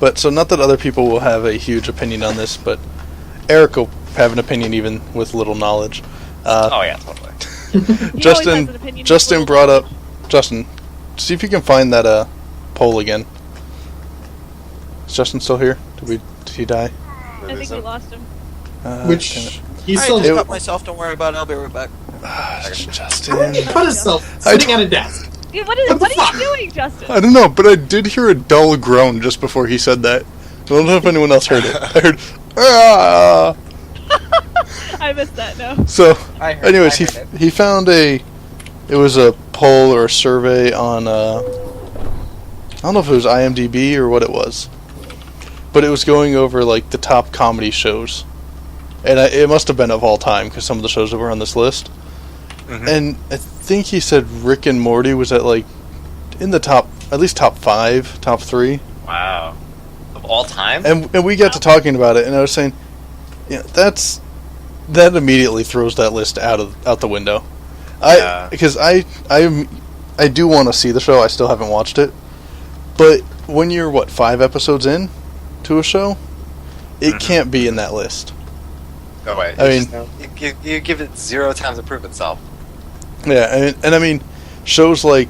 But so not that other people will have a huge opinion on this, but Eric will have an opinion even with little knowledge. Oh yeah, totally. Justin brought up. Justin, see if you can find that poll again. Is Justin still here? Did he die? I think we lost him. Which he's still. I just cut myself. Don't worry about it. I'll be right back. Justin. He cut himself sitting at a desk. Dude, what are you doing, Justin? I don't know, but I did hear a dull groan just before he said that. I don't know if anyone else heard it. I heard, ah! I missed that, no. So, anyways, he found it was a poll or a survey on, I don't know if it was IMDb or what it was, but it was going over, like, the top comedy shows. And it must have been of all time, because some of the shows that were on this list. Mm-hmm. And I think he said Rick and Morty was at, like, in the top, at least top 5, top 3. Wow. Of all time? And we got to talking about it, and I was saying, yeah, that immediately throws that list out the window. Yeah. Because I do want to see the show. I still haven't watched it, but when you're 5 episodes in to a show, it can't be in that list. No way. I mean, you give it 0 time to prove itself. Yeah, I mean, shows like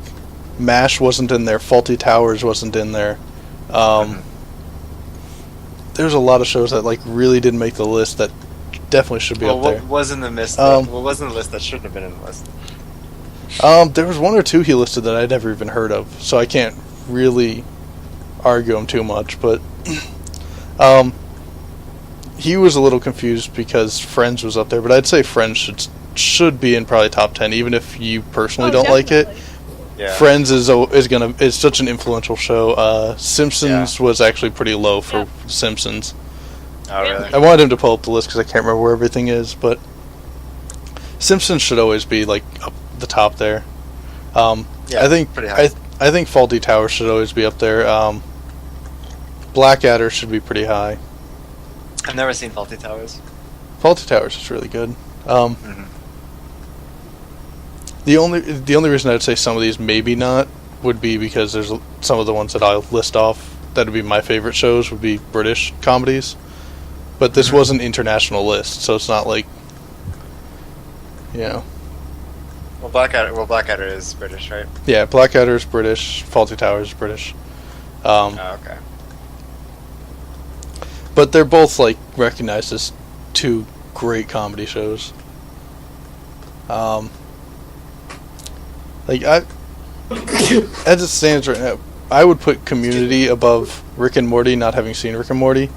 MASH wasn't in there, Fawlty Towers wasn't in there. There's a lot of shows that really didn't make the list that definitely should be up there. What was in the list? What was in the list that shouldn't have been in the list? There was 1 or 2 he listed that I'd never even heard of, so I can't really argue him too much. But he was a little confused because Friends was up there, but I'd say Friends should be in probably top 10, even if you personally don't definitely. like it. Yeah. Friends is such an influential show. Simpsons was actually pretty low for Simpsons. Oh, really? I wanted him to pull up the list because I can't remember where everything is, but Simpsons should always be up the top there. I think pretty high. I think Fawlty Towers should always be up there. Blackadder should be pretty high. I've never seen Fawlty Towers. Fawlty Towers is really good. The only reason I'd say some of these maybe not would be because there's some of the ones that I'll list off that would be my favorite shows would be British comedies, but this was an international list, so it's not like, Well, Blackadder is British, right? Yeah, Blackadder is British. Fawlty Towers is British. Okay. But they're both recognized as 2 great comedy shows. As it stands right now, I would put Community above Rick and Morty, not having seen Rick and Morty,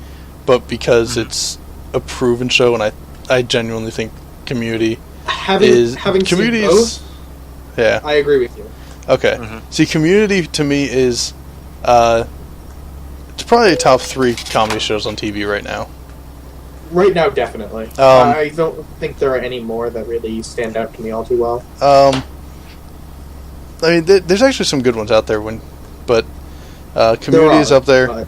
but because it's a proven show, and I genuinely think Community having seen both, yeah, I agree with you. Okay. See, Community to me is it's probably top 3 comedy shows on TV right now. Right now, definitely. I don't think there are any more that really stand out to me all too well. I mean, there's actually some good ones out there, but Community is up there.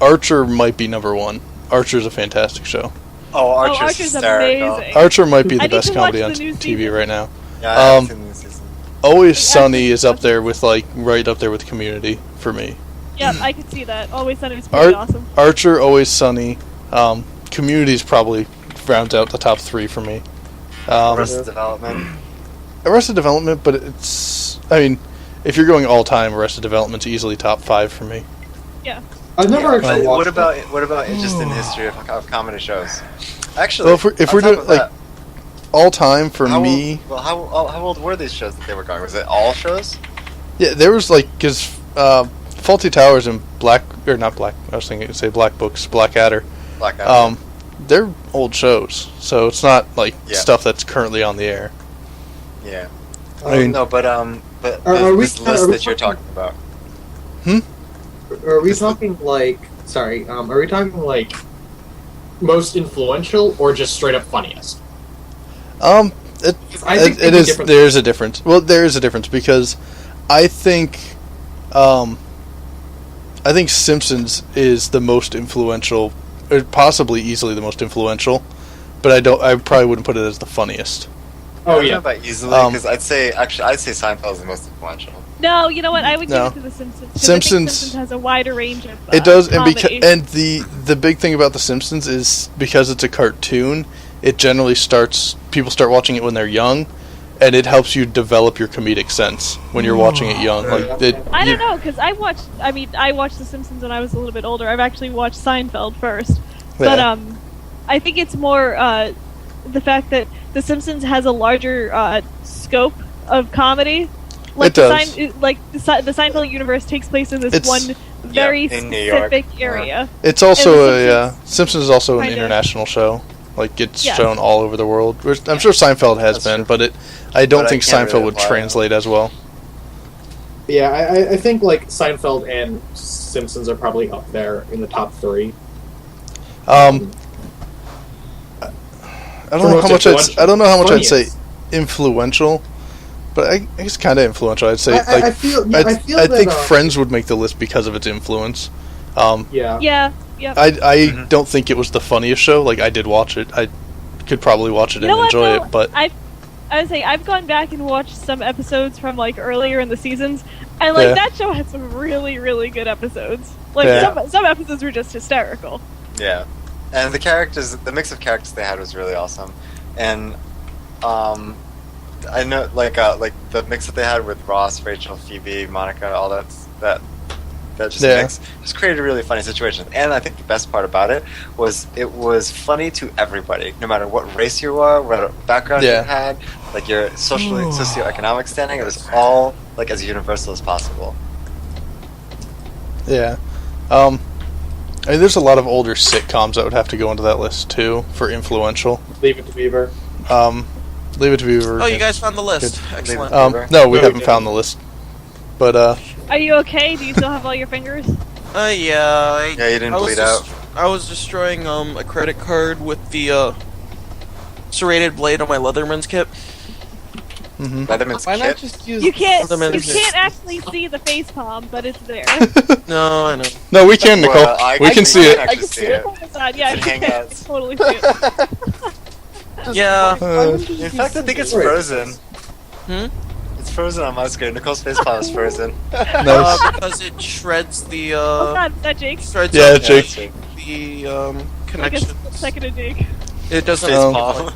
Archer might be number 1. Archer's a fantastic show. Oh, Archer's hysterical. amazing. Archer might be the best to watch comedy on the new TV season. right now. Yeah, I've seen the new season. Always Sunny is up there with right up there with Community for me. Yep, I could see that. Always Sunny was pretty awesome. Archer, Always Sunny. Community's probably rounds out the top 3 for me. Arrested Development. Arrested Development, but it's... I mean, if you're going all-time, Arrested Development's easily top 5 for me. Yeah. I've never actually watched What about just in the history of comedy shows? Actually, well, if we're doing all-time for me... How old were these shows that they were going? Was it all shows? Yeah, there was because Fawlty Towers and Black Books, Blackadder. They're old shows, so it's not stuff that's currently on the air. Yeah. I mean, no, but this list that you're talking about. Are we talking are we talking most influential or just straight up funniest? There's a difference. Well, there is a difference because I think Simpsons is the most influential, or possibly easily the most influential, but I probably wouldn't put it as the funniest. Oh, I don't yeah. know about easily, because I'd say Seinfeld is the most influential. No, you know what? I would No. give it to The Simpsons. 'cause I think Simpsons- Simpsons has a wider range of It does, and comedy. the big thing about The Simpsons is because it's a cartoon, it generally people start watching it when they're young, and it helps you develop your comedic sense when you're watching it young. Like I don't know, because I watched The Simpsons when I was a little bit older. I've actually watched Seinfeld first. But Yeah. I think it's more the fact that The Simpsons has a larger scope of comedy. Like It does. The Seinfeld universe takes place in this It's- one very in New York. specific area. It's also And The Simpsons is also an Kinda. international show. Like it's Yes. shown all over the world. I'm sure Seinfeld has That's been, true. but I don't But I think can't Seinfeld really would apply it. translate as well. Yeah, I think like Seinfeld and Simpsons are probably up there in the top 3. I don't know how much I'd say influential, but I guess kind of influential. I'd say I feel I that, think Friends would make the list because of its influence. Yeah. Yeah, yeah. I don't think it was the funniest show. Like I did watch it. I could probably watch it You and know what, enjoy though? it, but I would say I've gone back and watched some episodes from like earlier in the seasons, and like Yeah. that show had some really, really good episodes. Like Yeah. some episodes were just hysterical. Yeah, and the mix of characters they had was really awesome, and I know like the mix that they had with Ross, Rachel, Phoebe, Monica, all that just Yeah. mix just created a really funny situation. And I think the best part about it was funny to everybody, no matter what race you are, what background Yeah. you had, like your socioeconomic standing. It was all like as universal as possible. yeah. I mean, there's a lot of older sitcoms that would have to go into that list too for influential. Leave It to Beaver. Leave It to Beaver. Oh, you guys found the list. Excellent. No, we No, we haven't didn't. found the list, but Are you okay? Do you still have all your fingers? Yeah. Yeah, you didn't I was bleed out. I was destroying a credit card with the serrated blade on my Leatherman's kit. Leatherman's Why not kit. just use You can't Leatherman's- actually see the face palm, but it's there. No, I know. no, we can, Nicole. Well, I we can see it. actually see it. Yeah, It's you in can Hangouts. totally see it. Yeah. In fact, I think it's frozen. Hmm? It's frozen on my screen. Nicole's face palm is frozen. Nice. Because it shreds the Oh God, is that Jake? shreds Yeah, up Jake. the Like a connection. second of Jake. It doesn't. Face Um, palm.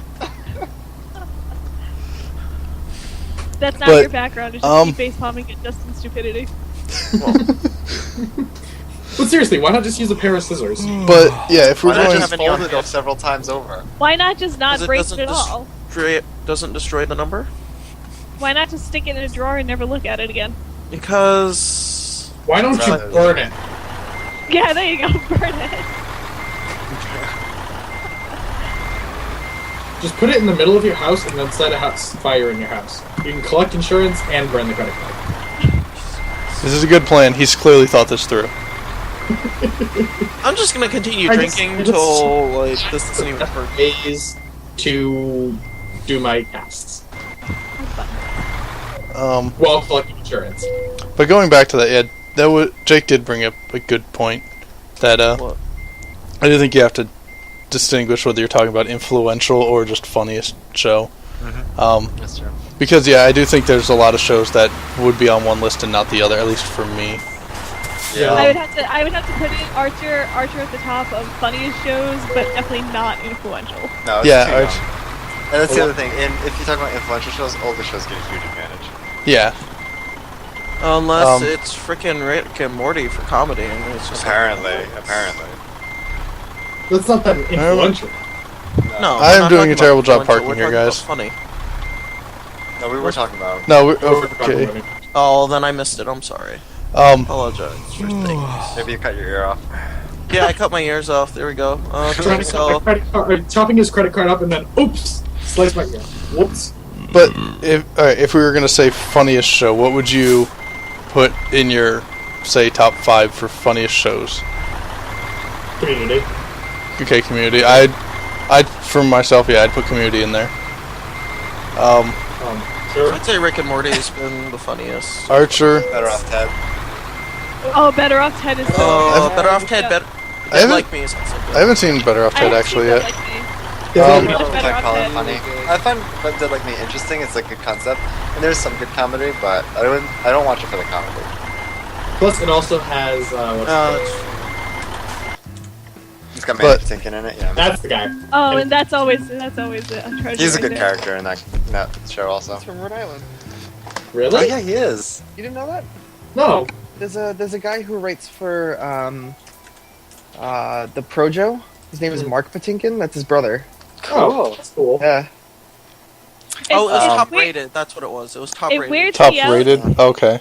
That's not But, your background. It's just um, you face palming at Justin's stupidity. But seriously, why not just use a pair of scissors? But yeah, if we're Why not going, just have any fold on it up several times over? Why not just not Because it break doesn't it at all? doesn't destroy the number. Why not just stick it in a drawer and never look at it again? Because Why don't you Right. burn it? Yeah, there you go. Burn it. Just put it in the middle of your house and then set a house fire in your house. You can collect insurance and burn the credit card. this is a good plan. He's clearly thought this through. I'm just gonna continue I just- drinking I just- until like this doesn't even hurt. Ways to do my tasks while collecting insurance. But going back to that, yeah, Jake did bring up a good point. That What? I do think you have to distinguish whether you're talking about influential or just funniest show. That's true. Because yeah, I do think there's a lot of shows that would be on one list and not the other, at least for me. Yeah. I would have to put in Archer at the top of funniest shows, but definitely not influential. No, it's Yeah, too I- young. And that's the other thing. And if you're talking about influential shows, older shows get a huge advantage. Yeah, Unless Um, it's freaking Rick and Morty for comedy, and it's just Apparently. That's not that influential. no. I am I'm not doing talking a terrible about job parking influential, here, we're guys. talking about Funny. No, we were talking about. no, we're Oh, okay. Oh, then I missed it. I'm sorry. Um, Apologize for things. Maybe you cut your ear off. Yeah, I cut my ears off. There we go. Trying to So, chopping his credit card up and then oops, slice my ear. Whoops. but if we were gonna say funniest show, what would you put in your say top 5 for funniest shows? Community. Okay, Community. I'd for myself, yeah, I'd put Community in there. Sure. I'd say Rick and Morty has been the funniest. Archer. Better off Ted. Oh, Better Off Ted is Oh, so Better Off Ted, I Better haven't- Like Me is also good. I haven't seen Better Off I Ted haven't actually seen yet. That Like Me. I Um, don't know if Better I call it off funny. dead. I find What Dead Like Me interesting. It's a good concept, and there's some good comedy, but I don't watch it for the comedy. Plus, it also has It's got But- Manny Patinkin in it. Yeah, that's the guy. Oh, and that's always a treasure. he's a right good there. character in that show also. It's from Rhode Island. Really? Oh yeah, he is. You didn't know that? No. There's a guy who writes for the Projo. His name is Mark Patinkin. That's his brother. Oh, that's cool. Yeah. Oh, it was it's top weird- rated. That's what it was. It was top It rated. weirds top me out. rated. Okay.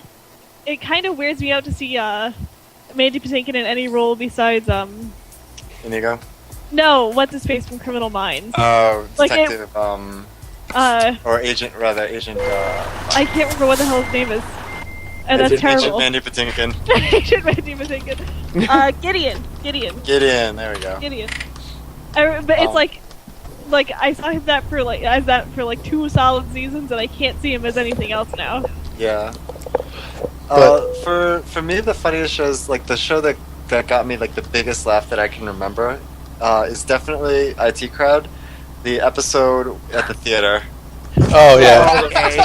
It kind of weirds me out to see Mandy Patinkin in any role besides Inigo. no, what's his face from Criminal Minds? Oh, Like it- detective. Or agent. I can't remember what the hell his name is, and that's Agent terrible. Mandy Patinkin. Agent Mandy Patinkin. Gideon. Get in. There we go. Gideon. But it's like I saw him as that for like 2 solid seasons, and I can't see him as anything else now. Yeah. But- For me, the funniest shows, like the show that got me like the biggest laugh that I can remember, is definitely IT Crowd, the episode at the theater. Oh yeah. Okay.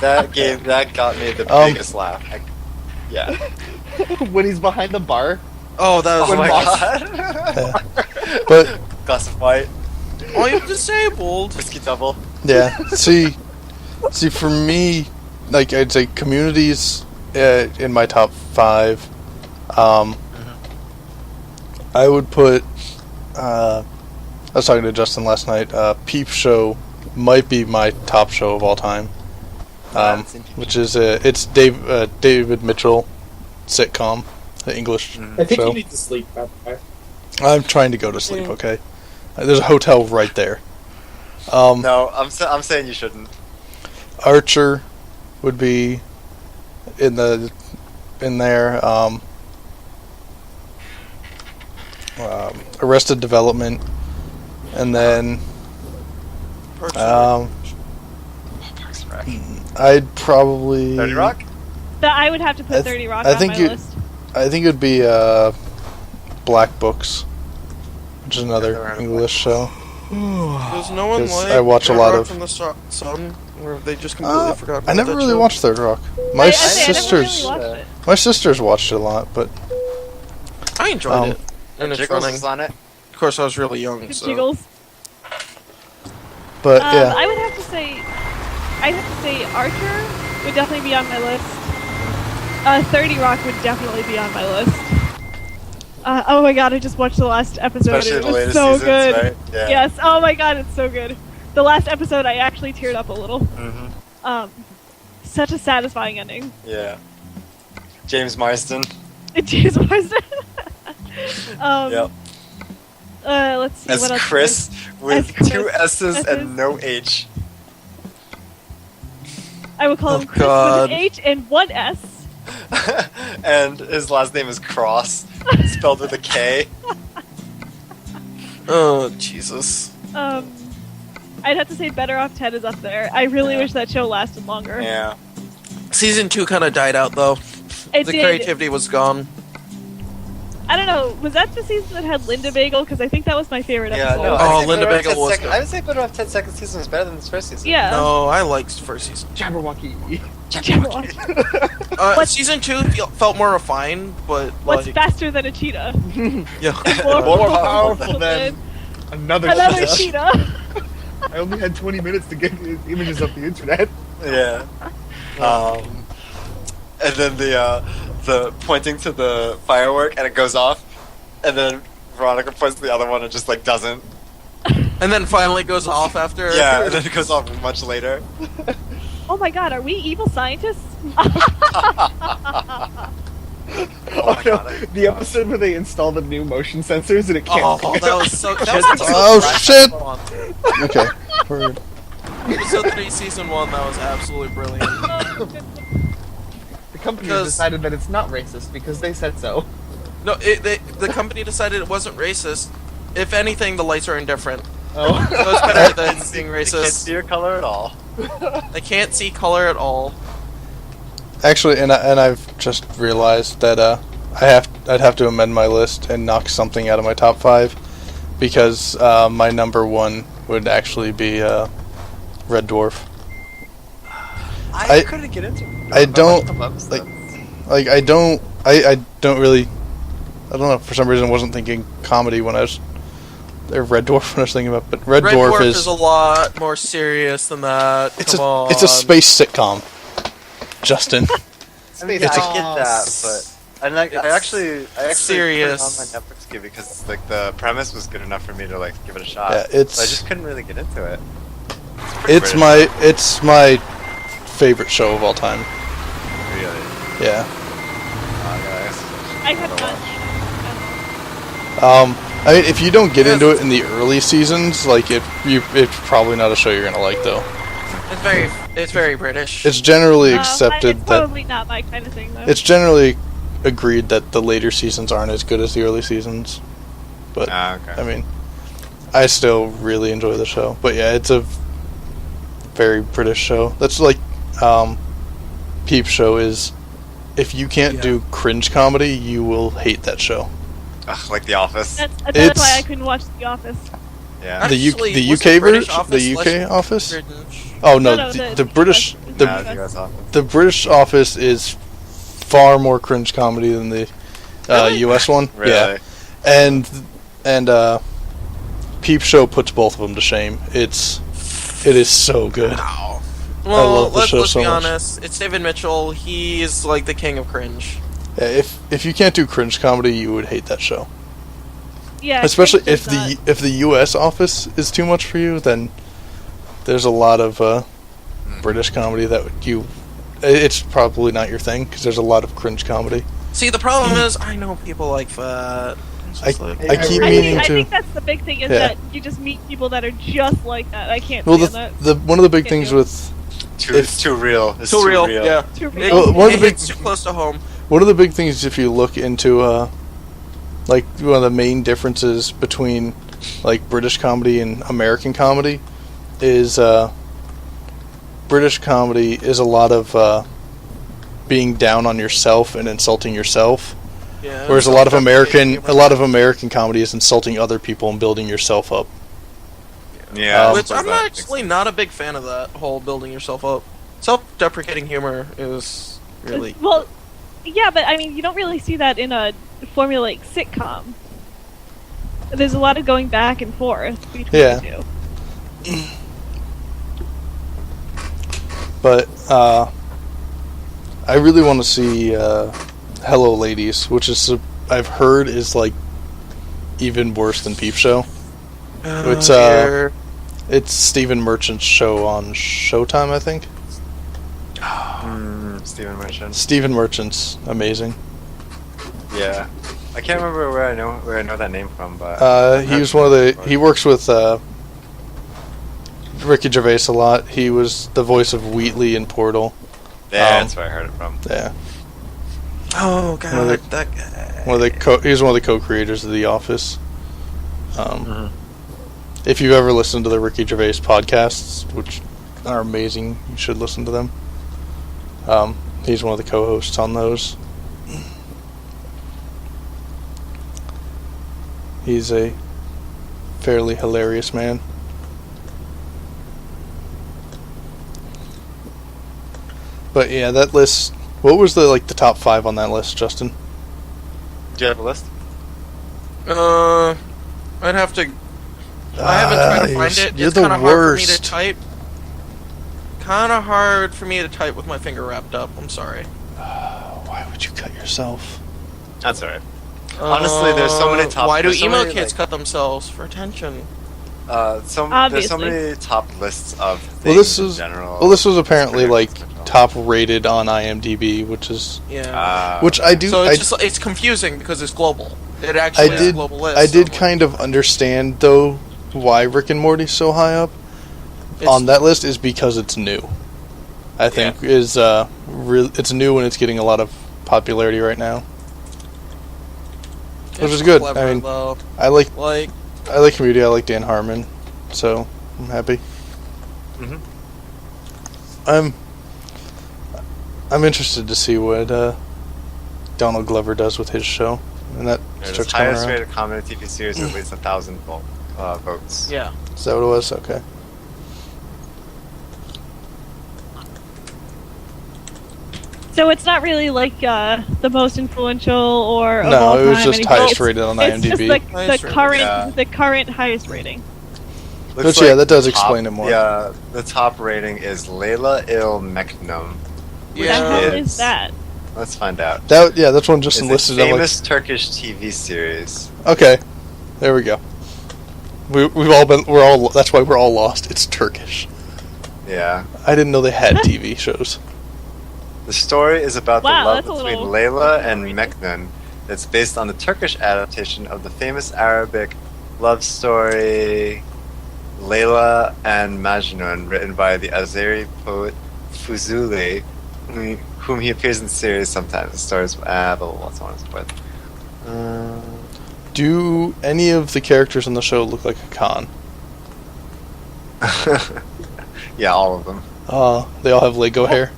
That got me the Um, biggest laugh. Yeah. When he's behind the bar. Oh, that was Oh my awesome. god. But Glass of white, Oh, you're disabled. whiskey double. yeah. See, for me, like I'd say, Communities in my top 5. I would put. I was talking to Justin last night. Peep Show might be my top show of all time. That's interesting. Which is it's David Mitchell sitcom, the English I think show. you need to sleep. Okay. I'm trying to go to sleep. Okay, there's a hotel right there. No, I'm saying you shouldn't. Archer would be in there. Arrested Development, and then Parks Parks and Rec. I'd probably 30 Rock. That I would have to put I th- 30 Rock I on think my you- list. I think it'd be Black Books, which is Never heard another of English show. Does no one 'Cause like I watch a Third lot Rock of- from the Sun, or they just completely forgot about I never that really show? watched Third Rock. My I never sisters, really watched it. my sisters watched it a lot, but I enjoyed it. And And it's Jiggles running. is on it. Of course, I was really young, Good so. Jiggles. yeah. I would have to say, Archer would definitely be on my list. 30 Rock would definitely be on my list. Oh my god, I just watched the last episode. Especially It the was latest so seasons, good. right? Yeah. Yes. Oh my god, it's so good. The last episode, I actually teared up a little. Mm-hmm. Such a satisfying ending. Yeah. James Marsden. James Marsden. Yep. Let's see As what else. Chris with As Chris. 2 S's S's. and no H. I would call him Oh, Chris with God. an H and 1 S. And his last name is Cross, spelled with a K. Oh, Jesus. I'd have to say Better Off Ted is up there. I really Yeah. wish that show lasted longer. Yeah. Season 2 kind of died out, though. It The did. creativity was gone. I don't know. Was that the season that had Linda Bagel? Because I think that was my favorite Yeah, episode. no. Oh, I'd say Linda Better Off Bagel Ted's was second- good. I would say Better Off Ted's second season was better than his first season. Yeah. No, I liked first season. Jabberwocky. What's- Season 2 felt more refined, but What's like, faster than a cheetah? yeah. More powerful than another another cheetah. cheetah. I only had 20 minutes to get images off the internet. Yeah. And then the pointing to the firework and it goes off, and then Veronica points to the other one and just like doesn't. And then finally goes off after. Yeah, and then it goes off much later. Oh my god, are we evil scientists? Oh, no, the episode where they install the new motion sensors and it can't. Oh, that was so. That was episode Oh, three. shit! Okay. Word. Episode 3, season 1. That was absolutely brilliant. The company has Because- decided that it's not racist because they said so. No, the company decided it wasn't racist. If anything, the lights are indifferent. Oh. So it's better than being They can't racist. see your color at all. They can't see color at all. Actually, and I've just realized that I'd have to amend my list and knock something out of my top 5 because my number 1 would actually be Red Dwarf. I couldn't get into it. I don't like. like. I don't really. I don't know. For some reason, I wasn't thinking comedy when I was. Or Red Dwarf when I was thinking about, but Red Dwarf is a lot more serious than that. It's a space sitcom. Justin. I mean, I get that, but I actually serious. put it on my Netflix queue because like the premise was good enough for me to like give it a shot. Yeah, but I just couldn't really get into it. It's my favorite show of all time. Really? Yeah. I have not. I mean, if you don't get into it in the early seasons, like it's probably not a show you're gonna like, though. It's very British. It's generally accepted it's that probably not my kind of thing, though. it's generally agreed that the later seasons aren't as good as the early seasons. But okay. I mean, I still really enjoy the show. But yeah, it's a very British show. That's like Peep Show is. If you can't do cringe comedy, you will hate that show. Ugh, like The Office. That's why I couldn't watch The Office. Yeah. The Actually, UK British version, Office the UK Office. British? Oh no, No, the British The US Office. the British Office is far more cringe comedy than the Really? US one. Really? Yeah, and Peep Show puts both of them to shame. It is so good. Wow. I Well, love the let's show so be much. honest. It's David Mitchell. He's like the king of cringe. Yeah, if you can't do cringe comedy, you would hate that show. Yeah, Especially cringe if does the US Office is too much for you, then there's a lot of British comedy that it's probably not your thing because there's a lot of cringe comedy. See, the problem is, I know people like that. It's just like, I keep I meaning think, to. I think that's the big thing is Yeah. that you just meet people that are just like that. I can't Well, stand that. one of the big Can't things do it. with It's too real. It's too real. Yeah. Too It, real. Well, one of it the big- hits too close to home. one of the big things, if you look into like one of the main differences between like British comedy and American comedy is British comedy is a lot of being down on yourself and insulting yourself, Yeah. whereas a lot of American comedy is insulting other people and building yourself up. Yeah. Which I'm actually not a big fan of that whole building yourself up. Self-deprecating humor is really. Well, yeah, but I mean, you don't really see that in a formulaic sitcom. There's a lot of going back and forth between Yeah. the two. But I really want to see Hello Ladies, which is I've heard is like even worse than Peep Show. It's dear. It's Stephen Merchant's show on Showtime, I think. Stephen Merchant. Stephen Merchant's amazing. Yeah. I can't remember where I know that name from, but He was one of the. He works with Ricky Gervais a lot. He was the voice of Wheatley in Portal. yeah, that's where I heard it from. Yeah, Oh god, One of that guy. he was one of the co-creators of The Office. If you've ever listened to the Ricky Gervais podcasts, which are amazing, you should listen to them. He's one of the co-hosts on those. He's a fairly hilarious man. But yeah, that list. What was the top 5 on that list, Justin? Do you have a list? I'd have to. I haven't tried to find it. You're It's the kind of hard for me to worst. type. Kind of hard for me to type with my finger wrapped up. I'm sorry. Why would you cut yourself? That's alright. Honestly, there's so many top. Why do there's so emo many, kids like, cut themselves for attention? there's so Obviously. many top lists of things Well, this is in general. well, this was apparently It's like pretty difficult. top rated on IMDb, which is Yeah. which I do. so I, it's confusing because it's global. It actually is a did. global list. I did so, like, kind of understand though why Rick and Morty's so high up it's- on that list is because it's new. I think it's new and it's getting a lot of popularity right now. it's which is good. clever, I mean, though. I like Like, Community. I like Dan Harmon, so I'm happy. Mhm. I'm interested to see what Donald Glover does with his show, and that They're starts the coming highest around. rated comedy TV series with at least 1,000 votes. Yeah. Is that what it was? Okay. So it's not really like the most influential or of No, all it was time, just anything. highest It's- rated on It's just IMDb. like Highest the rated, current, yeah. the current highest rating. Looks But yeah, that does the top- explain it more. Yeah, the top rating is Layla Il Meknum. The Yeah. hell is- is that? Let's find out. That's one just It's a enlisted. I'm like, famous Turkish TV series. okay, there we go. That's why we're all lost. It's Turkish. Yeah. I didn't know they had TV shows. The story is about Wow, the love that's a between little- Layla and Meknun. It's based on the Turkish adaptation of the famous Arabic love story Layla and Majnun, written by the Azeri poet Fuzuli, whom he appears in the series sometimes. The stories, blah, blah, blah, so on and so forth. Do any of the characters on the show look like a con? Yeah, all of them. They all have Lego hair.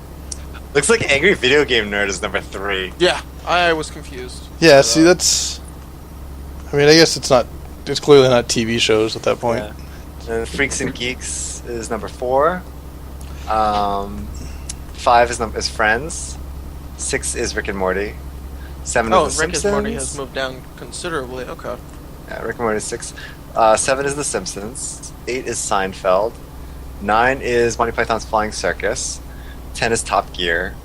Looks like Angry Video Game Nerd is number 3. Yeah. I was confused. Yeah, But, see, that's. I mean, I guess it's not. It's clearly not TV shows at that point. Yeah. And Freaks and Geeks is number 4. 5 is Friends. 6 is Rick and Morty. 7 Oh, is The Rick and Simpsons. Morty has moved down considerably. Okay. Yeah, Rick and Morty is 6. 7 is The Simpsons. 8 is Seinfeld. 9 is Monty Python's Flying Circus. 10 is Top Gear.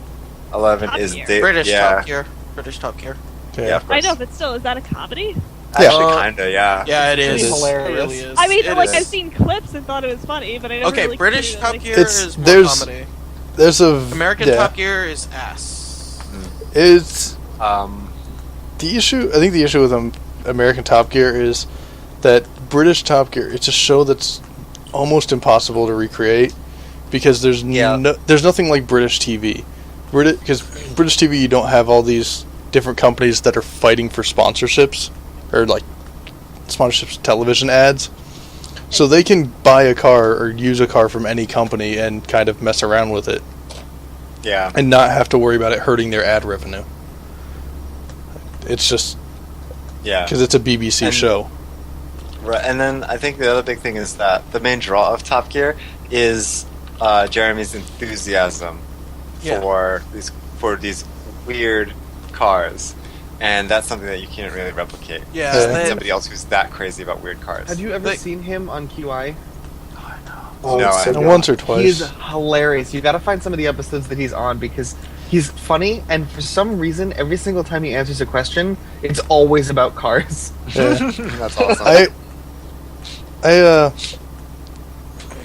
11 Top is Gear. British yeah. Top Gear. British Top Gear. Yeah, of I course. know, but still, is that a comedy? Actually, Yeah. kinda, yeah. Yeah, it is. It is. Hilarious. It really is. I mean, It like is. I've seen clips and thought it was funny, but I never Okay, really British considered it, Top like- Gear It's- is more there's- comedy. There's a American yeah, Top Gear is ass. It's Um, the issue. I think the issue with American Top Gear is that British Top Gear. It's a show that's almost impossible to recreate because there's Yeah. there's nothing like British TV. Because British TV, you don't have all these different companies that are fighting for sponsorships or like sponsorships, television ads. So they can buy a car or use a car from any company and kind of mess around with it yeah. and not have to worry about it hurting their ad revenue. It's just Yeah. because it's a BBC And- show. Right, and then I think the other big thing is that the main draw of Top Gear is Jeremy's enthusiasm Yeah. for these weird cars, and that's something that you can't really replicate. Yeah, Yeah. they- Somebody else who's that crazy about weird cars. Have you ever They- seen him on QI? No, I And don't. once or twice. He's hilarious. You gotta find some of the episodes that he's on because he's funny, and for some reason, every single time he answers a question, it's always about cars. Yeah. That's awesome.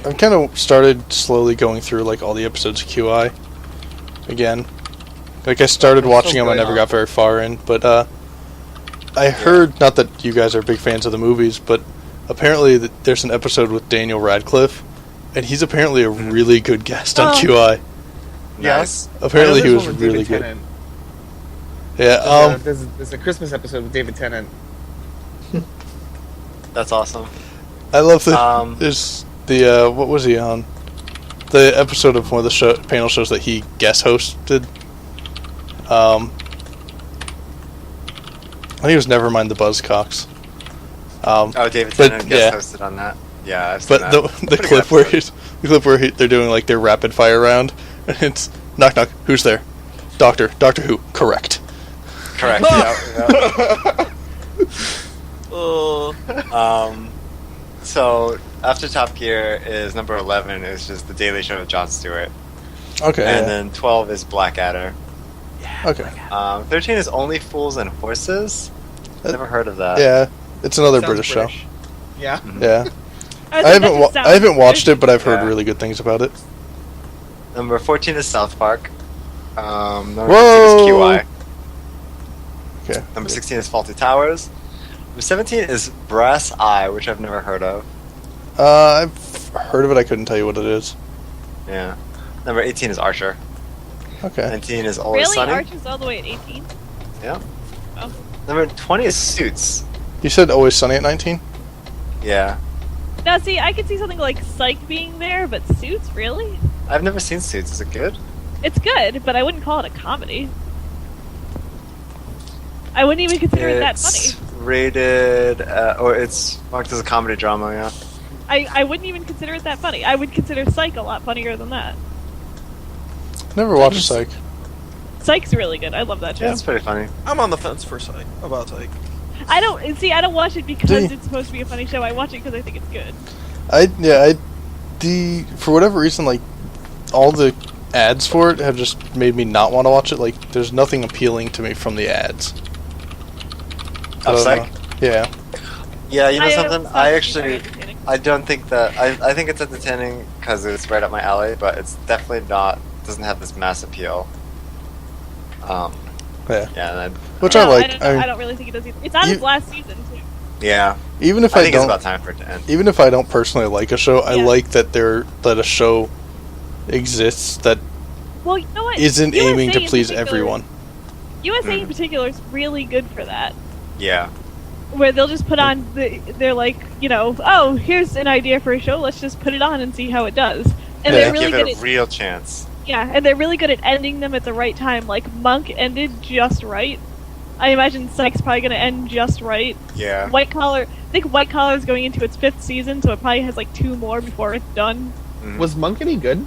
I've kind of started slowly going through like all the episodes of QI again. Like I started watching them, I good. never got very far in, but I heard, not that you guys are big fans of the movies, but apparently there's an episode with Daniel Radcliffe, and he's apparently a really good guest on Oh. QI. Nice. Apparently I know he there's was one with really David good. Tennant. Yeah. There's a Christmas episode with David Tennant. That's awesome. I love the Um, there's the what was he on? The episode of one of the panel shows that he guest hosted. I think it was Nevermind the Buzzcocks. Oh, David but, Tennant yeah. guest hosted on that. Yeah, I've seen But that. the Pretty clip good where episode. they're doing like their rapid fire round, and it's knock knock, who's there? Doctor Who, correct. Correct. Yeah. So after Top Gear is number 11 is just The Daily Show with Jon Stewart, Okay. and yeah. then 12 is Blackadder. Okay. 13 is Only Fools and Horses. Never heard of that. Yeah, it's another Sounds British show. Yeah. Yeah, I I haven't was like, I haven't watched it, but I've heard Yeah. really good things about it. Number 14 is South Park. Number Whoa! 15 is QI. Okay. Number 16 is Faulty Towers. Number 17 is Brass Eye, which I've never heard of. I've heard of it. I couldn't tell you what it is. Yeah. Number 18 is Archer. Okay. 19 is Always Really? Sunny. Archer's all the way at 18? Yeah. Oh. Number 20 is Suits. You said Always Sunny at 19? Yeah. Now, see, I could see something like Psych being there, but Suits, really? I've never seen Suits. Is it good? It's good, but I wouldn't call it a comedy. I wouldn't even consider it that funny. It's rated. It's marked as a comedy drama. Yeah. I wouldn't even consider it that funny. I would consider Psych a lot funnier than that. Never watched Psych. Psych's really good. I love that show. Yeah, it's pretty funny. I'm on the fence for Psych. About Psych. I don't watch it because Do you- it's supposed to be a funny show. I watch it because I think it's good. For whatever reason, like all the ads for it have just made me not want to watch it. Like, there's nothing appealing to me from the ads. I Of don't Psych? know. Yeah. Yeah, you know I something? find I it actually, very entertaining. I don't think that. I think it's entertaining because it's right up my alley, but it's definitely not. Doesn't have this mass appeal. Yeah. Yeah. And Which No, I like. I don't really think it does either. It's on You- its last season too. yeah. Even if I I think it's don't, about time for it to end. even if I don't personally like a show, I Yeah. like that a show exists that Well, you know what? isn't USA aiming to in please particular- everyone. USA in particular is really good for that. Yeah. Where they'll just put on they're like, oh, here's an idea for a show, let's just put it on and see how it does. And Yeah. they're really Give good it a at real chance. and they're really good at ending them at the right time. Like Monk ended just right. I imagine Psych's probably gonna end just right. Yeah. White Collar I think White Collar is going into its 5th season, so it probably has like 2 more before it's done. Mhm. Was Monk any good?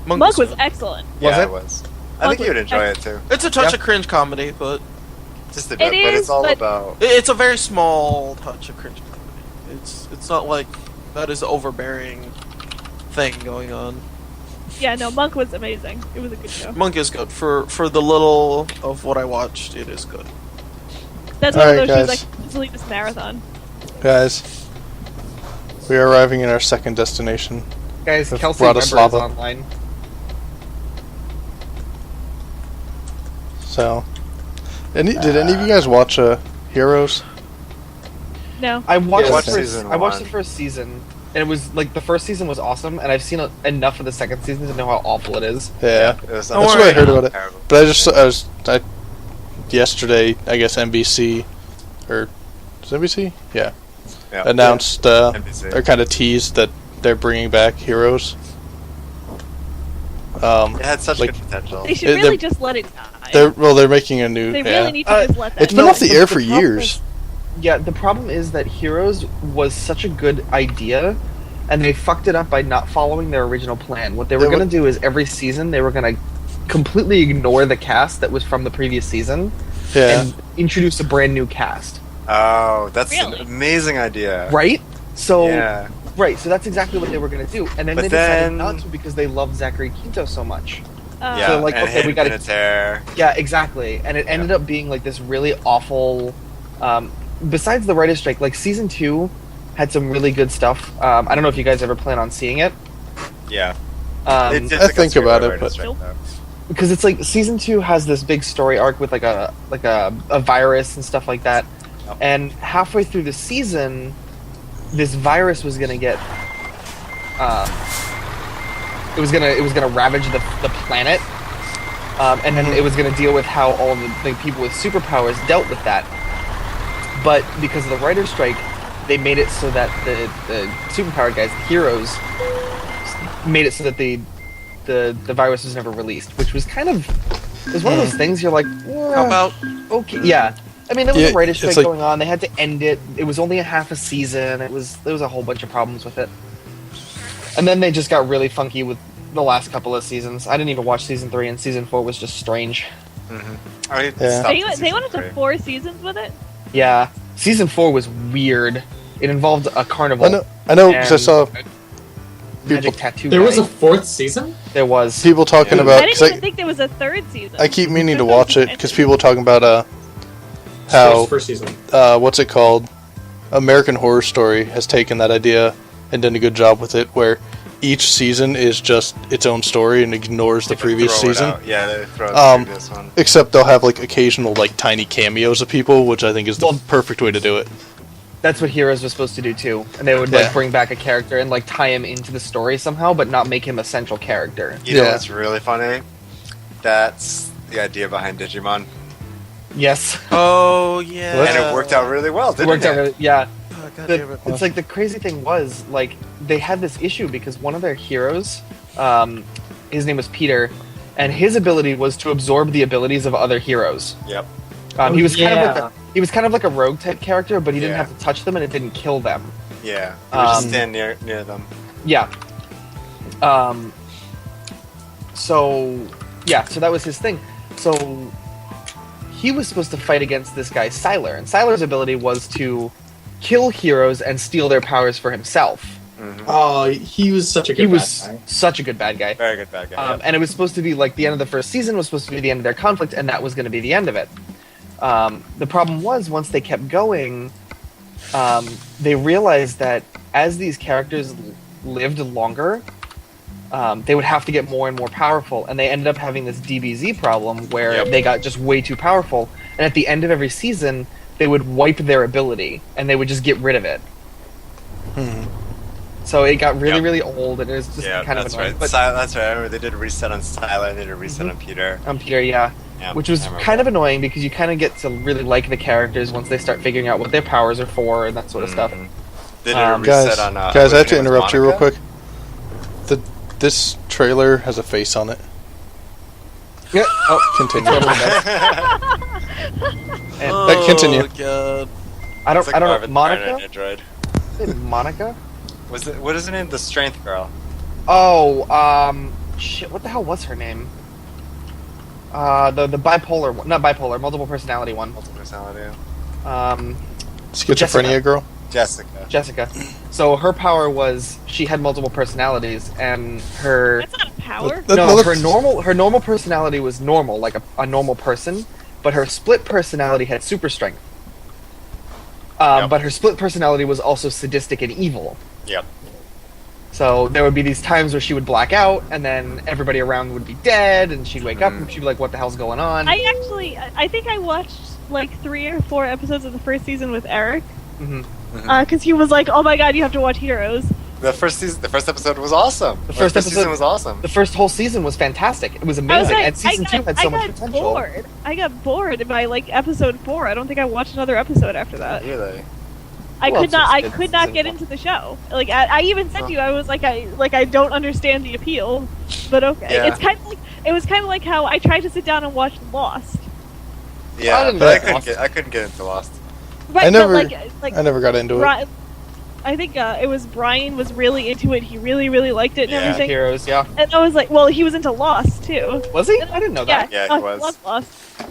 Monk was good. excellent. Yeah, Was it? it was. I Monk think you would was enjoy it too. It's a touch Yep. of cringe comedy, but Just a bit, but is, it's all but- about. it's a very small touch of cringe comedy. It's not like that is overbearing thing going on. Yeah, no, Monk was amazing. It was a good show. Monk is good for the little of what I watched. It is good. That's one of Alright, those shows guys. I can easily just marathon. Guys, we are arriving at our second destination. Guys, With Kelsey Weber is Bratislava. online. So, did any of you guys watch Heroes? No. I watched, Yeah, the watch first, season I watched one. the first season, and it was like the first season was awesome, and I've seen enough of the second season to know how awful it is. Yeah. It was Don't That's worry. what I heard about it. Terrible. But yesterday, I guess NBC, or is it NBC? Yeah. Yeah. Announced, NBC. or kind of teased that they're bringing back Heroes. It had such like- good potential. They should They're- really just let it die. They're making a new. They yeah. really need to just let that It's been die. off the air for problem years. is- yeah, the problem is that Heroes was such a good idea, and they fucked it up by not following their original plan. What they were They going to would- do is every season they were going to completely ignore the cast that was from the previous season Yeah. and introduce a brand new cast. Oh, that's Really? an amazing idea. Right? So Yeah. right, so that's exactly what they were going to do, and then But they decided then- not to because they loved Zachary Quinto so much. Yeah. So, like, and okay, we hit gotta- Minotaur. Yeah, exactly. And it ended up being like this really awful. Besides the writer's strike, like season 2 had some really good stuff. I don't know if you guys ever plan on seeing it. Yeah. Um, did I take think us through about the it, writer's but- strike, Nope. though. because it's like season 2 has this big story arc with like a virus and stuff like that. Yep. And halfway through the season, this virus was gonna get. It was gonna ravage the planet. And then it was going to deal with how all the people with superpowers dealt with that. But because of the writer's strike, they made it so that the superpowered guys, the heroes, made it so that the virus was never released, which was kind of it was one of those things you're like, How about okay, yeah. I mean, there was Yeah, a writer's it's strike like- going on. They had to end it. It was only a half a season. There was a whole bunch of problems with it. And then they just got really funky with the last couple of seasons. I didn't even watch season 3, and season 4 was just strange. I Yeah. stopped They, at they season went up to 3. 4 seasons with it. Yeah, season 4 was weird. It involved a carnival. I know, because I And- saw Magic tattoo. There was guy. a 4th season? There was. people talking Yeah. about. I 'cause didn't even think there was a 3rd season. I keep meaning to There's no watch it season. because people talking about how First season. what's it called? American Horror Story has taken that idea and done a good job with it, where each season is just its own story and ignores the They previous throw it season. out. Yeah, they throw out Um, the previous one. Except they'll have like occasional like tiny cameos of people, which I think is the Well- perfect way to do it. That's what Heroes was supposed to do too, and they would Yeah. like bring back a character and like tie him into the story somehow, but not make him a central character. You know yeah. what's really funny? That's the idea behind Digimon. Yes, oh yeah, What? And it worked out really well, it didn't worked it? out really. Yeah, Oh, God the- damn it. it's like the crazy thing was like they had this issue because one of their heroes, his name was Peter, and his ability was to absorb the abilities of other heroes. Yep. He was kind of like He was kind of like a rogue type character, but he didn't Yeah. have to touch them, and it didn't kill them. Yeah, he would just Um, stand near them. Yeah. So that was his thing. So he was supposed to fight against this guy Sylar, and Sylar's ability was to kill heroes and steal their powers for himself. Mm-hmm. Oh, he was such a good He was bad guy. such a good bad guy. Very good bad guy. And it was supposed to be like the end of the first season was supposed to be the end of their conflict, and that was going to be the end of it. The problem was, once they kept going, they realized that as these characters lived longer, they would have to get more and more powerful, and they ended up having this DBZ problem where Yep. they got just way too powerful, and at the end of every season, they would wipe their ability, and they would just get rid of it. So it got really, Yep. really old, and it was just Yeah, kind of that's annoying. right. But That's right. I remember they did a reset on Styler and they did a reset on Peter. Peter, yeah. Yeah, Which was I remember kind of that. annoying because you kind of get to really like the characters once they start figuring out what their powers are for and that sort of stuff. Mhm. They did a Guys- reset on. Guys, I have to Whedon with interrupt you real Monica. quick. This trailer has a face on it. Yeah. Oh, Continue. totally does. And continue. God. I It's don't. like I don't Marvin know. Turner Monica. and Android. Is it Monica? Was it? What is her name? The Strength Girl. Oh, shit. What the hell was her name? The bipolar one, not bipolar, multiple personality one. Multiple personality. Schizophrenia Jessica. girl. Jessica. Jessica. So her power was she had multiple personalities, and her That's not a power. That no, mother- her normal personality was normal, like a normal person, but her split personality had super strength. Yep. But her split personality was also sadistic and evil. Yep. So there would be these times where she would black out, and then everybody around would be dead, and she'd wake up and she'd be like, "What the hell's going on?" I think I watched like 3 or 4 episodes of the first season with Eric, hmm because he was like, "Oh my god, you have to watch Heroes." The first episode was awesome. The first episode- season was awesome. The first whole season was fantastic. It was I was amazing, like, and season 2 had so much potential. Bored. I got bored by like episode 4. I don't think I watched another episode after that. Really? I Well, could not. I it's could not season get 4. into the show. Like I even said to you, I was like, I don't understand the appeal. But okay, Yeah. it's kind of like it was kind of like how I tried to sit down and watch Lost. Yeah, I didn't but I like couldn't Lost. get. I couldn't get into Lost. Right, I never- but like I never got into it. Bri- I think it was Brian was really into it. He really, really liked it and Yeah. everything. Heroes, yeah. And I was like, well, he was into Lost too. Was he? I didn't know that. Yeah, he was. Lost.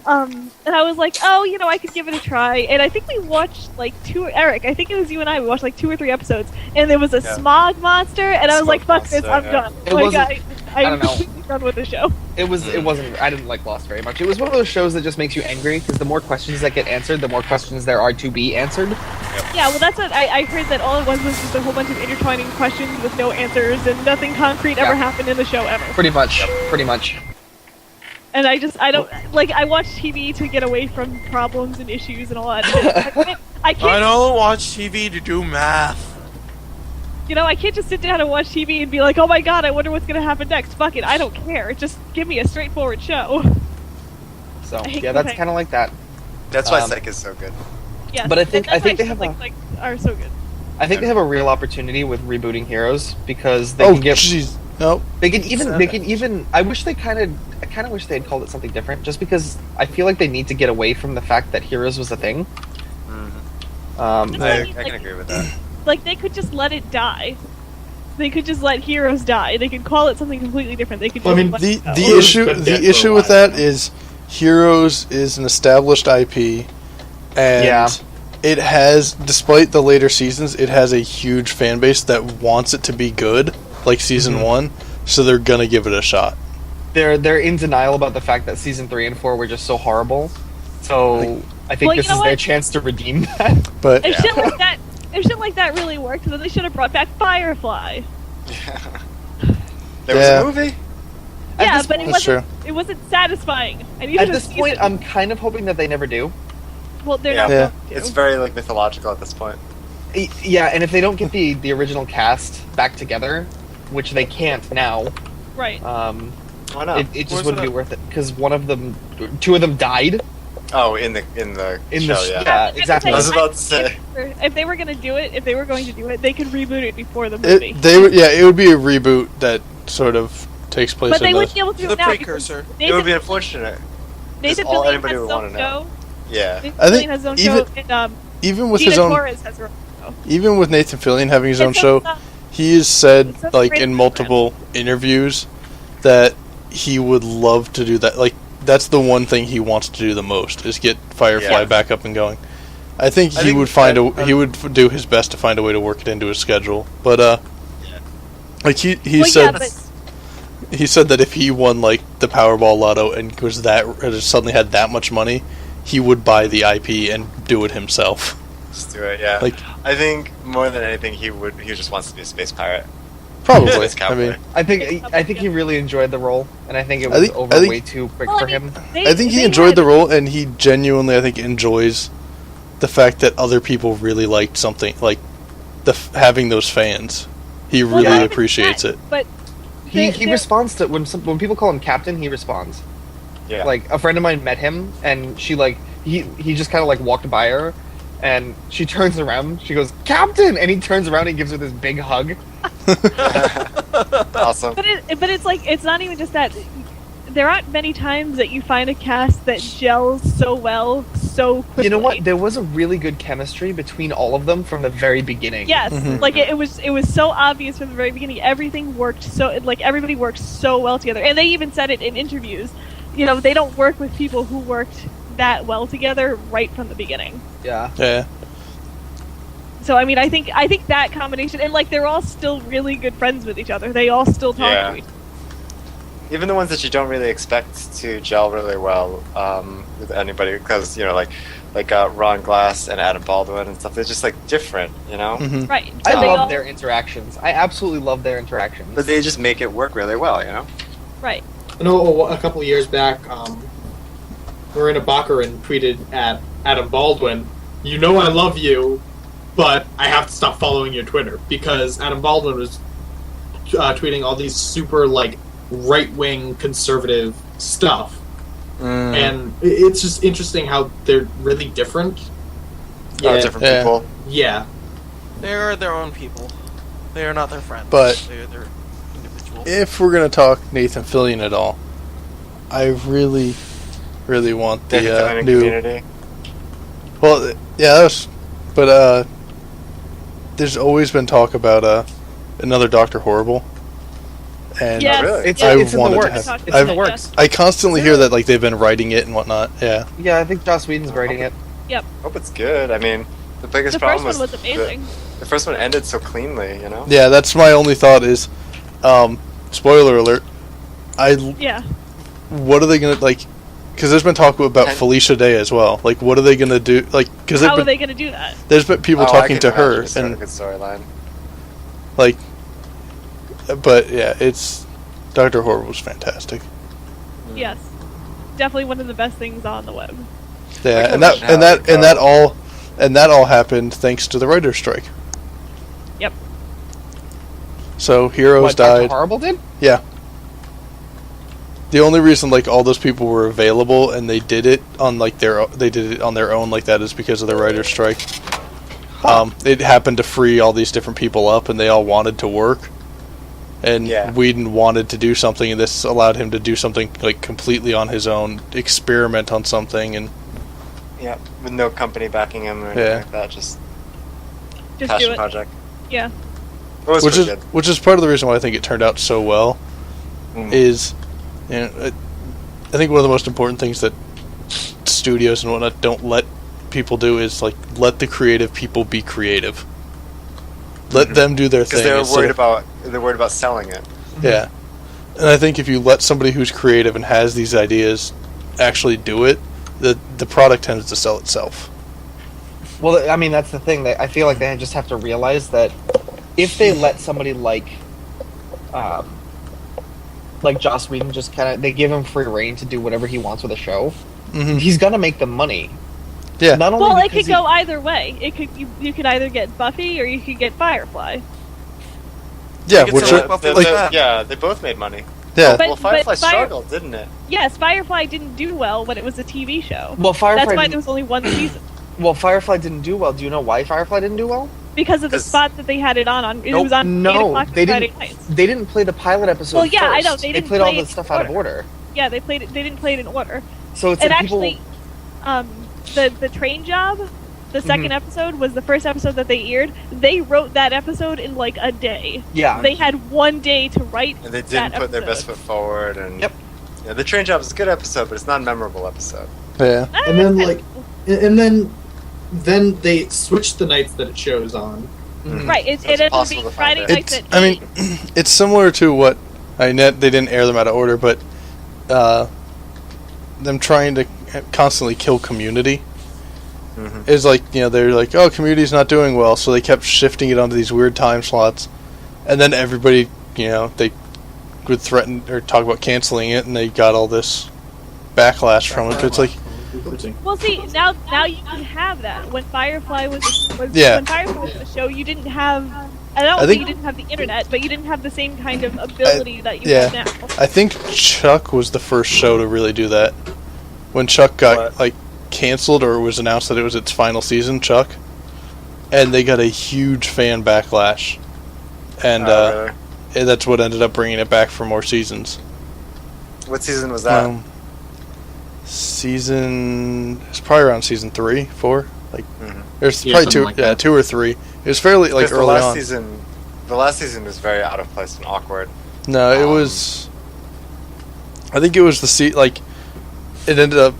And I was like, oh, I could give it a try. And I think we watched like Eric, I think it was you and I. We watched like 2 or 3 episodes, and there was a Yeah. smog monster, and I was Smog like, fuck this, monster, I'm yeah. done. It Like, wasn't- I I'm don't know. completely done with the show. It wasn't. I didn't like Lost very much. It was one of those shows that just makes you angry because the more questions that get answered, the more questions there are to be answered. Yeah, well, that's what I heard, that all it was just a whole bunch of intertwining questions with no answers, and nothing concrete ever Yeah. happened in the show ever. Pretty much. Pretty much. And I don't like. I watch TV to get away from problems and issues and all that. I I can't. don't watch TV to do math. I can't just sit down and watch TV and be like, oh my god, I wonder what's gonna happen next. Fuck it, I don't care. Just give me a straightforward show. So I hate yeah, that's cliffhangers. kind of like that. That's why Um, Psych is so good. Yes, But I think that's why they have shows like are so good. I think they have a real opportunity with rebooting Heroes because they Oh, can get. jeez. No. They can even. I wish I kind of wish they had called it something different, just because I feel like they need to get away from the fact that Heroes was a thing. Mhm. That's what I mean, can like, agree with that. Like they could just let it die. They could just let Heroes die. They could call it something completely different. They could. Well, I just mean, let The it go. the Heroes issue been dead the for a issue with while. that is Heroes is an established IP, and Yeah. it has, despite the later seasons, it has a huge fan base that wants it to be good, like season 1. So they're gonna give it a shot. They're in denial about the fact that season 3 and 4 were just so horrible. So I think Well, this you know is their what? chance to redeem that. But If shit like that, really worked, then they should have brought back Firefly. There was Yeah. a movie. At Yeah, this but point- it That's wasn't. It wasn't satisfying. I needed At a this season. point, I'm kind of hoping that they never do. Well, they're Yeah. not Yeah. going to. It's very like mythological at this point. Yeah, and if they don't get the original cast back together, which they can't now, Right. Why not? it just Where's wouldn't that? be worth it because two of them died Oh, in the in show, the yeah. yeah, exactly. I was about to say. If they were going to do it, they could reboot it before the movie. it would be a reboot that sort of takes place But they in wouldn't the. be able to do The it now. precursor. It would be unfortunate. Nathan all Fillion anybody has would some wanna know. show. Yeah. Nathan I think Fillion has his own even- show, and Even with Gina his own, Torres has her own show. even with Nathan Fillion having his own It's show, a- he has said it's a like great in multiple interviews that he would love to do that. Like that's the one thing he wants to do the most is get Firefly Yeah. back up and going. I think I he think would find that- he would do his best to find a way to work it into his schedule. But like he Well, said. yeah, but He said that if he won like the Powerball Lotto and suddenly had that much money, he would buy the IP and do it himself. Just do it. Yeah. Like I think more than anything, he just wants to be a space pirate. probably. Space I cowboy. mean, I think he really enjoyed the role, and I think it I was think- over I think- way too quick well, for I mean, him. I think he they enjoyed had- the role, and he genuinely, I think, enjoys the fact that other people really liked something, like having those fans. He well, really not even appreciates that, it. But He there- responds to when people call him Captain. He responds. Yeah. Like a friend of mine met him, and she like he just kind of like walked by her, and she turns around. She goes, "Captain!" And he turns around and gives her this big hug. Awesome. But it's like it's not even just that. There aren't many times that you find a cast that gels so well so quickly. You know what? There was a really good chemistry between all of them from the very beginning. Yes, Mhm. like it was so obvious from the very beginning. Everything worked so like everybody worked so well together, and they even said it in interviews. You know, they don't work with people who worked that well together right from the beginning. Yeah. Yeah, So I mean, I think that combination, and like they're all still really good friends with each other. They all still talk Yeah. to each other. Even the ones that you don't really expect to gel really well with anybody, because like Ron Glass and Adam Baldwin and stuff, they're just like different, you know. hmm Right. I So they love all- their interactions. I absolutely love their interactions. But they just make it work really well, you know. Right. I know a couple of years back, Marina Baccarin tweeted at Adam Baldwin, "You know I love you, but I have to stop following your Twitter," because Adam Baldwin was tweeting all these super like right-wing conservative stuff, and it's just interesting how they're really different. Different Yeah. people. Yeah. They're their own people. They are not their friends. But- they're individuals. if we're gonna talk Nathan Fillion at all, I really, really want The the new. community. Well, yeah, that's. But there's always been talk about another Doctor Horrible, and Yes. really? It's, I it's in the wanted to works. have- It's in the I've- works. I constantly hear that like they've been writing it and whatnot. Yeah, Yeah, I think Joss Whedon's writing it. Hope it's good. I mean, the biggest The problem first one was amazing. The first one ended so cleanly, you know. yeah. That's my only thought is, spoiler alert. Yeah. What are they gonna like? Because there's been talk about And- Felicia Day as well. Like, what are they gonna do? Like, because How are they going to do that? there's been people Oh, I talking can to her, imagine it's sort of and a good storyline. like, but yeah, it's Doctor Horrible's fantastic. Yes. Definitely one of the best things on the web. I Yeah, can and that imagine and how that they and that all happened thanks to the writer's strike. Yep. So heroes What Dr. died. Horrible did? Yeah. The only reason like all those people were available and they did it on their own like that is because of the writer's strike. It happened to free all these different people up and they all wanted to work. And Yeah. Whedon wanted to do something and this allowed him to do something like completely on his own, experiment on something and Yeah, with no company backing him or anything Yeah. like that, just Just passion do it. project. Yeah. It was which pretty is good. which is part of the reason why I think it turned out so well. Mm. Is, you know, I think one of the most important things that studios and whatnot don't let people do is like let the creative people be creative. Let them do their thing. Because instead of- they're worried about selling it. yeah, and I think if you let somebody who's creative and has these ideas actually do it, the product tends to sell itself. Well, I mean, that's the thing. I feel like they just have to realize that if they let somebody like Joss Whedon just kind of, they give him free reign to do whatever he wants with a show, Hmm he's gonna make the money. Yeah. Not only Well, it because could go either way. It could you could either get Buffy or you could get Firefly. Yeah, It's which a are, rip off They- Like they- that. yeah, they both made money. yeah, But- Well, Firefly Fire- struggled, didn't it? Yes, Firefly didn't do well when it was a TV show. Well, Firefly. That's why didn't- there was only one season. Well, Firefly didn't do well. Do you know why Firefly didn't do well? Because of the 'Cause- spot that they had it on. It Nope. was on 8 No, o'clock they on Friday didn't. nights. They didn't play the pilot episode. Well, yeah, I know, first. they didn't played all play the it stuff in out of order. Yeah, they played it. They didn't play it in order. So it's And like actually, people. the train job, the second episode was the first episode that they aired. They wrote that episode in like a day. Yeah. They had 1 day to write. And they didn't put their best foot forward. And Yep. Yeah, the train job is a good episode, but it's not a memorable episode. Yeah. And then then they switched the nights that it shows on. Right, it So it's ended up impossible being to find Friday it. nights at I mean, 8. it's similar to what they didn't air them out of order, but them trying to constantly kill Community is like, they're like, oh, Community's not doing well, so they kept shifting it onto these weird time slots, and then everybody, they would threaten or talk about canceling it, and they got all this backlash from it. It's like, Well, see, now you can have that. When Firefly was Yeah. when Firefly was a show, you didn't have. I don't I think think- you didn't have the internet, but you didn't have the same kind of ability that you yeah. have now. I think Chuck was the first show to really do that. When Chuck got What? like canceled, or it was announced that it was its final season, Chuck, and they got a huge fan backlash, and Really? and that's what ended up bringing it back for more seasons. What season was that? It's probably around season 3, 4. Like, there's Yeah, probably something 2, like that. 2 or 3. It was fairly like Because early on. the last season was very out of place and awkward. No, it was. I think it was it ended up.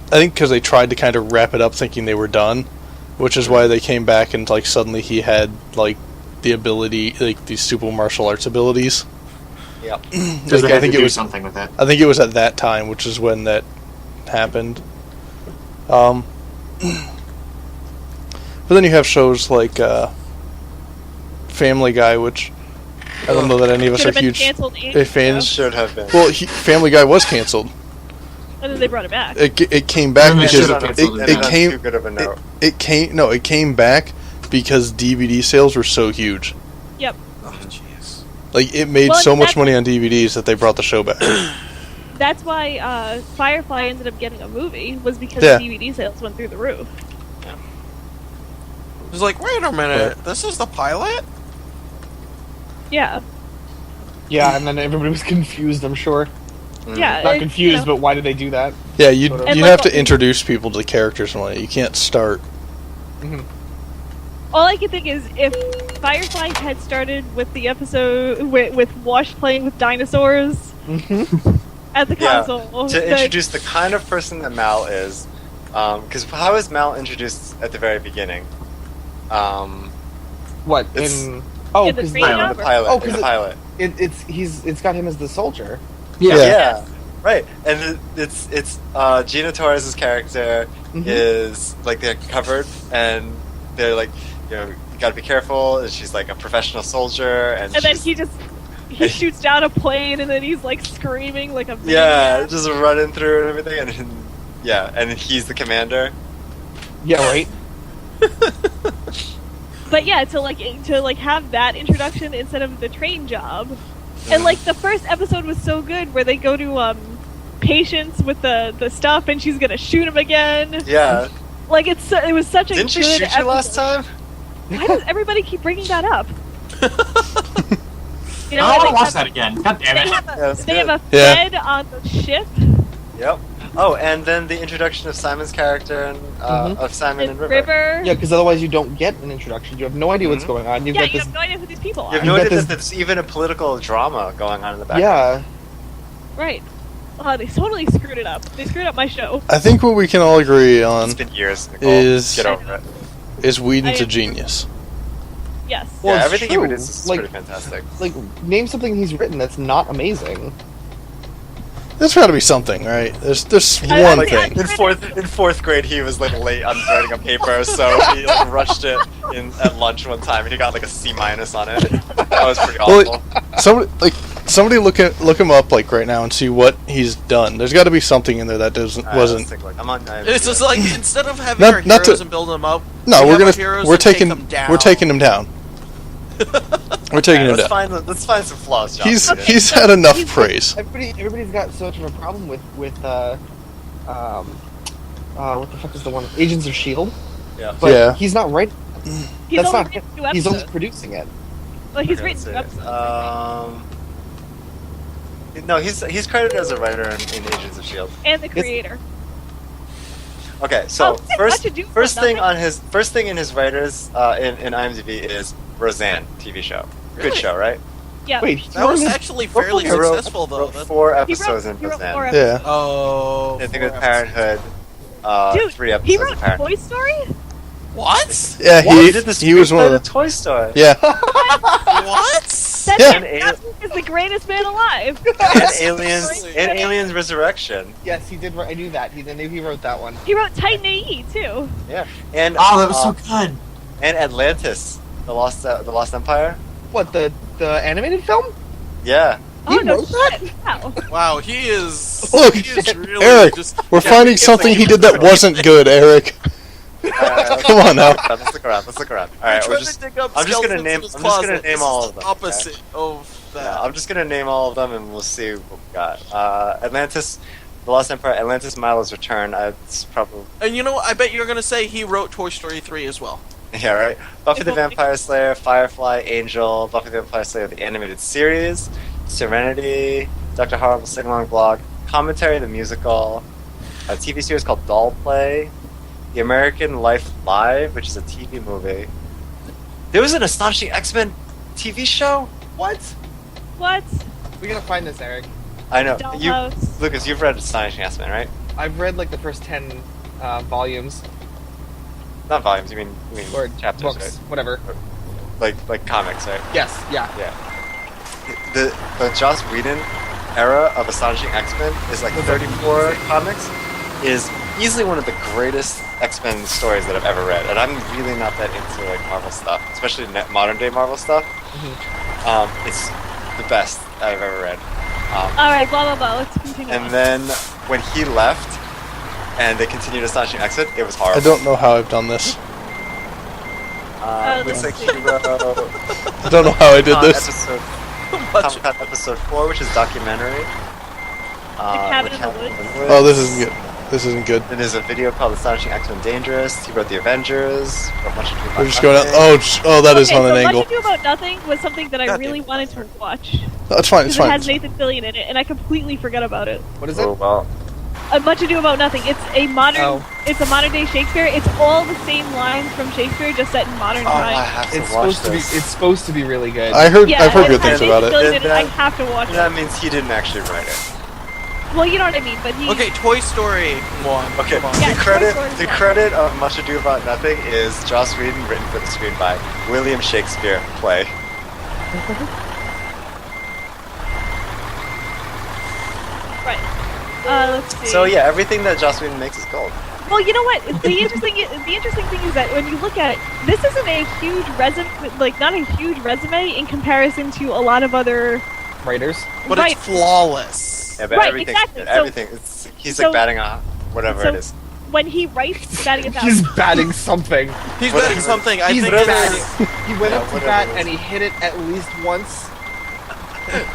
I think because they tried to kind of wrap it up, thinking they were done, which is why they came back and like suddenly he had like the ability, like these super martial arts abilities. Yep. Because Like, they I think to it do was. something with it. I think it was at that time, which is when that happened. But then you have shows like Family Guy, which I don't know that any of us Should are have been huge canceled ages fans. Should have been. Well, Family Guy was canceled. ago, and then they brought it back. It came back And they because should have canceled it. it came too good of a note. it came back because DVD sales were so huge. Yep. Oh, jeez. Like, it made Well, so much that's- money on DVDs that they brought the show back. That's why Firefly ended up getting a movie, was because Yeah. DVD sales went through the roof. It was like, wait a minute, this is the pilot? Yeah. Yeah, and then everybody was confused, I'm sure. Yeah. Not it- confused, you know, but why did they do that? Yeah, you And you like have what- to introduce people to the characters and whatnot. You can't start. all I can think is if Firefly had started with the episode with Wash playing with dinosaurs at the Yeah, console. to introduce the kind of person that Mal is. Because how is Mal introduced at the very beginning? What It's- in? Oh, In the because train In job? the pilot. Oh, in 'cause the it- pilot. it's got him as the soldier. Yeah. Yeah, right. And it's Gina Torres' character is like they're covered and they're like, you gotta be careful. And she's like a professional soldier, and And then she's- he shoots down a plane, and then he's like screaming like a yeah, maniac. just running through and everything, and he's the commander. Yeah, right. But yeah, to have that introduction instead of the train job, and like the first episode was so good where they go to Patience with the stuff, and she's gonna shoot him again. Yeah, Like it was such a didn't she good shoot you last episode. time? Why does everybody keep bringing that up? You I they want to watch have- that again. God damn They it. have Yeah, a, that's they have good. a Yeah. Fed on the ship. Yep. Oh, and then the introduction of Simon's character and of Simon and And River. River. Yeah, because otherwise you don't get an introduction. You have no idea what's Mhm. going on. You've Yeah, got you this. have no idea who these people You are. have You no got idea this- that there's even a political drama going on in the background. Yeah. Right. They totally screwed it up. They screwed up my show. I think what we can all agree on It's been years, Nicole. is- Get over it. is Whedon's I- a genius. Yes. Well, Yeah, it's everything he true. produces is Like- pretty fantastic. Like, name something he's written that's not amazing. There's got to be something, right? There's I- one like, thing. In fourth grade, he was like late on writing a paper, so he like rushed it at lunch one time, and he got like a C- on it. That was pretty Well, awful. Somebody look him up like right now and see what he's done. There's got to be something in there that wasn't. I'm on. It's just like, instead of having Not- our not heroes to- and building them up, No, we we're have our gonna heroes we're and take taking them down. we're taking him down. We're taking him let's down. find some flaws, John. He's had enough praise. Everybody's got so much of a problem with what the fuck is the one? Agents of Shield. Yeah. But Yeah. he's not right. He's That's only not. written 2 He's episodes. only producing it. Like he's Okay, written 2 let's see. episodes. No, he's credited as a writer in Agents of Shield. And the creator. Okay, so Oh, first Much Ado About first thing Nothing? on his first thing in his writers in IMDb is Roseanne TV show. Good Really? show, right? Yeah. Wait, That was actually fairly He wrote- successful, though. wrote That's- 4 He episodes wrote, in he wrote Roseanne. 4 Yeah. episodes. Oh, I think 4 with Parenthood, Dude, 3 he episodes wrote of Parenthood. Toy Story? What? Yeah, He did the he was one of the. Toy Story. Yeah, What? That Yeah. man is the greatest man alive. And Aliens Resurrection. Yes, he did. I knew that. I knew he wrote that one. He wrote Titan AE too. Yeah, and Oh, that was so good. and Atlantis, the Lost Empire. What, the animated film? Yeah, Oh no wrote that? shit! Wow. Wow, he is. Look, he is really Eric, just. we're finding it's something like- he did that wasn't good, Eric. Come on now. Let's look around. Let's look around. All I'm right, trying to dig up I'm just gonna skeletons name- in his I'm just gonna closet. name This all is of them, the opposite of that. Yeah, I'm just gonna name all of them and we'll see what we got. Atlantis, the Lost Empire, Atlantis, Milo's Return. It's probably And you know what? I bet you're gonna say he wrote Toy Story 3 as well. yeah, right. Buffy the It won't Vampire Slayer, Firefly, Angel, Buffy the Vampire Slayer, the animated series, Serenity, Dr. Horrible Sing-Along Blog, Commentary, the musical, a TV series called Doll Play, The American Life Live, which is a TV movie. There was an Astonishing X-Men TV show? What? What? We gotta find this, Eric. I know. Dollhouse. Lucas, you've read Astonishing X-Men, right? I've read like the first 10 volumes Not volumes, you mean or chapters, books, right? whatever. Like comics, right? Yes, yeah. Yeah. The Joss Whedon era of Astonishing X-Men is like 34 comics, is easily one of the greatest X-Men stories that I've ever read, and I'm really not that into like Marvel stuff, especially modern day Marvel stuff. It's the best I've ever read. All right, blah blah blah. Let's continue. And on. then when he left, and they continued Astonishing X-Men, it was horrible. I don't know how I've done this. Looks like let's he wrote I don't know how I did this. Comic Con episode 4, which is documentary. Cabin in the Woods. Oh, this isn't good. This isn't good. Then there's a video called Astonishing X-Men Dangerous. He wrote The Avengers. Wrote Much Ado About We're just going out. Nothing. Oh, that is Okay, on so an angle. Much Ado About Nothing was something that I God really damn it. wanted to watch. No, it's fine. It's Because it fine. has Nathan Fillion in it, and I completely forgot about it. What is it? Oh well. Much Ado About Nothing. It's a modern. Oh. It's a modern day Shakespeare. It's all the same lines from Shakespeare, just set in modern Oh, I times. have to It's watch supposed to be. this. It's supposed to be really good. I've heard Yeah, good it has things about Nathan it. Fillion in it. I That- have to watch That it. means he didn't actually write it. Well, you know what I mean, but he. Okay, Toy Story 1. Okay, Come on. Yeah, Toy Story the 1. credit of Much Ado About Nothing is Joss Whedon, written for the screen by William Shakespeare. Play. Right. Let's see. So yeah, everything that Joss Whedon makes is gold. Well, you know what? The interesting thing is that when you look at it, this isn't a huge resume, like not a huge resume in comparison to a lot of other. Writers. But right. it's flawless. Yeah, but Right, everything, exactly. So- everything. He's so- like batting a whatever so- it is. When he writes, batting a He's thousand. batting something. He's Whatever. betting something. I He's think batting. there's- He went Yeah, up to whatever bat it is. and he hit it at least once.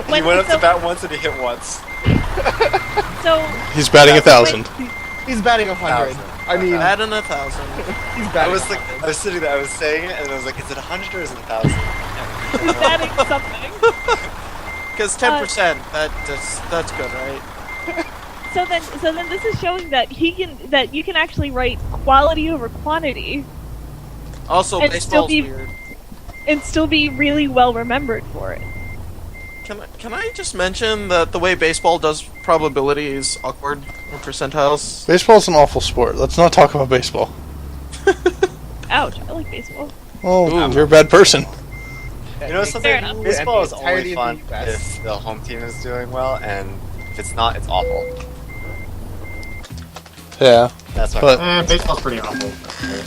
He went up to bat once and he hit once. So He's batting 1,000. He's batting 100. I mean, Batting 1,000. he's I batting. was like, I was sitting there, I was saying it, and I was like, is it 100 or is it 1,000? he's batting something. Because 10%, that's good, right? So then this is showing that you can actually write quality over quantity Also, And still baseball's be- weird. and still be really well remembered for it. Can I just mention that the way baseball does probability is awkward, or percentiles? Baseball's an awful sport. Let's not talk about baseball. Ouch! I like baseball. Oh, you're a bad person. You know Fair something? enough. Baseball is And the entirety only of fun the US. if the home team is doing well, and if it's not, it's awful. Yeah, That's my but Baseball's pretty awful.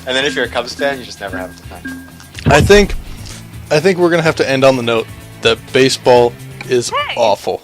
And then if you're a Cubs fan, you just never have a good time. I think we're gonna have to end on the note that baseball is Hey. awful.